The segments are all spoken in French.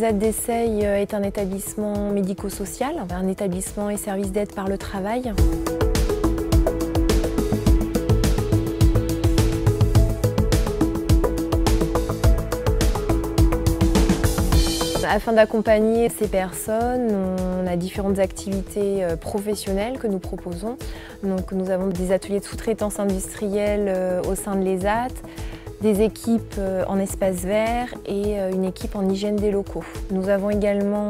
ZAD d'Essey est un établissement médico-social, un établissement et service d'aide par le travail. Afin d'accompagner ces personnes, on a différentes activités professionnelles que nous proposons. Donc, nous avons des ateliers de sous-traitance industrielle au sein de l'ESAT, des équipes en espace vert et une équipe en hygiène des locaux. Nous avons également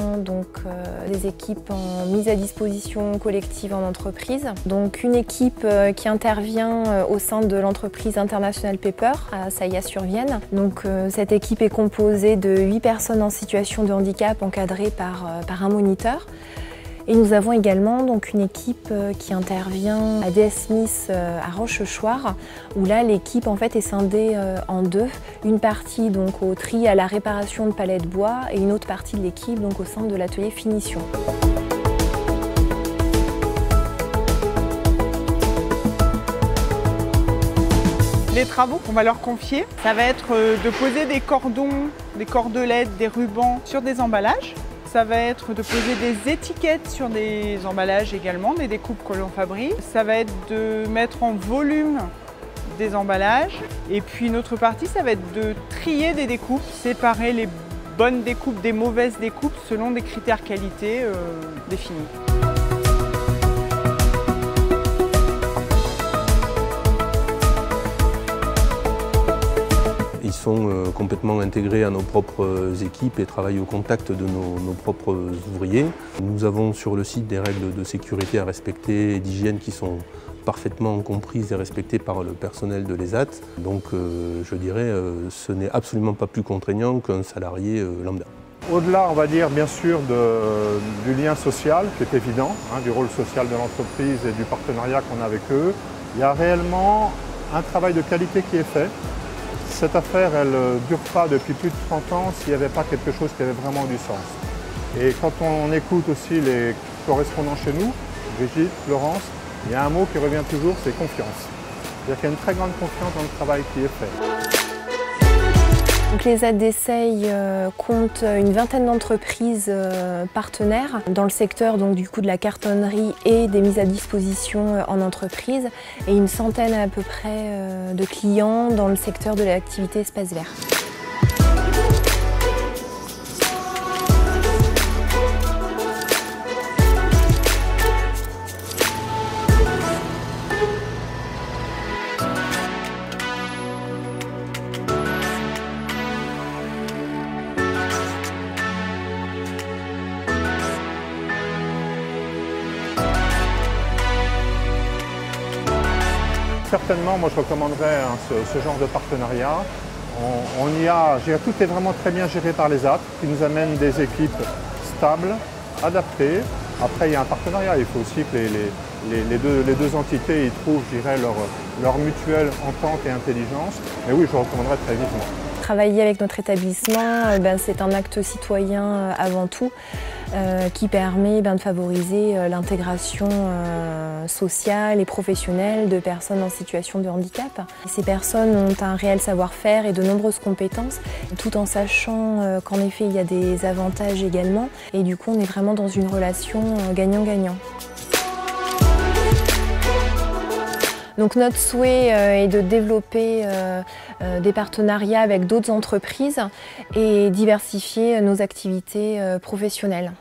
des équipes en mise à disposition collective en entreprise. Donc une équipe qui intervient au sein de l'entreprise International Paper à Saillat-sur-Vienne. Donc cette équipe est composée de 8 personnes en situation de handicap encadrées par un moniteur. Et nous avons également une équipe qui intervient à DS Smith à Rochechouart, où là l'équipe est scindée en deux. Une partie au tri à la réparation de palettes de bois et une autre partie de l'équipe au sein de l'atelier finition. Les travaux qu'on va leur confier, ça va être de poser des cordons, des cordelettes, des rubans sur des emballages. Ça va être de poser des étiquettes sur des emballages également, des découpes que l'on fabrique. Ça va être de mettre en volume des emballages. Et puis une autre partie, ça va être de trier des découpes, séparer les bonnes découpes des mauvaises découpes selon des critères qualité définis. Ils sont complètement intégrés à nos propres équipes et travaillent au contact de nos propres ouvriers. Nous avons sur le site des règles de sécurité à respecter et d'hygiène qui sont parfaitement comprises et respectées par le personnel de l'ESAT. Donc je dirais ce n'est absolument pas plus contraignant qu'un salarié lambda. Au-delà, on va dire, bien sûr, du lien social qui est évident, du rôle social de l'entreprise et du partenariat qu'on a avec eux, il y a réellement un travail de qualité qui est fait. Cette affaire, elle ne dure pas depuis plus de 30 ans s'il n'y avait pas quelque chose qui avait vraiment du sens. Et quand on écoute aussi les correspondants chez nous, Brigitte, Florence, il y a un mot qui revient toujours, c'est confiance. C'est-à-dire qu'il y a une très grande confiance dans le travail qui est fait. Donc les ZAD d'Essey comptent une vingtaine d'entreprises partenaires dans le secteur de la cartonnerie et des mises à disposition en entreprise et une centaine à peu près de clients dans le secteur de l'activité espace vert. Certainement, moi je recommanderais ce genre de partenariat. Tout est vraiment très bien géré par l'ESAT, qui nous amène des équipes stables, adaptées. Après, il y a un partenariat. Il faut aussi que les deux entités y trouvent, je dirais, leur mutuelle entente et intelligence. Mais oui, je recommanderais très vivement. Travailler avec notre établissement, c'est un acte citoyen avant tout qui permet de favoriser l'intégration sociale et professionnelle de personnes en situation de handicap. Ces personnes ont un réel savoir-faire et de nombreuses compétences, tout en sachant qu'en effet il y a des avantages également. Et du coup on est vraiment dans une relation gagnant-gagnant. Donc notre souhait est de développer des partenariats avec d'autres entreprises et diversifier nos activités professionnelles.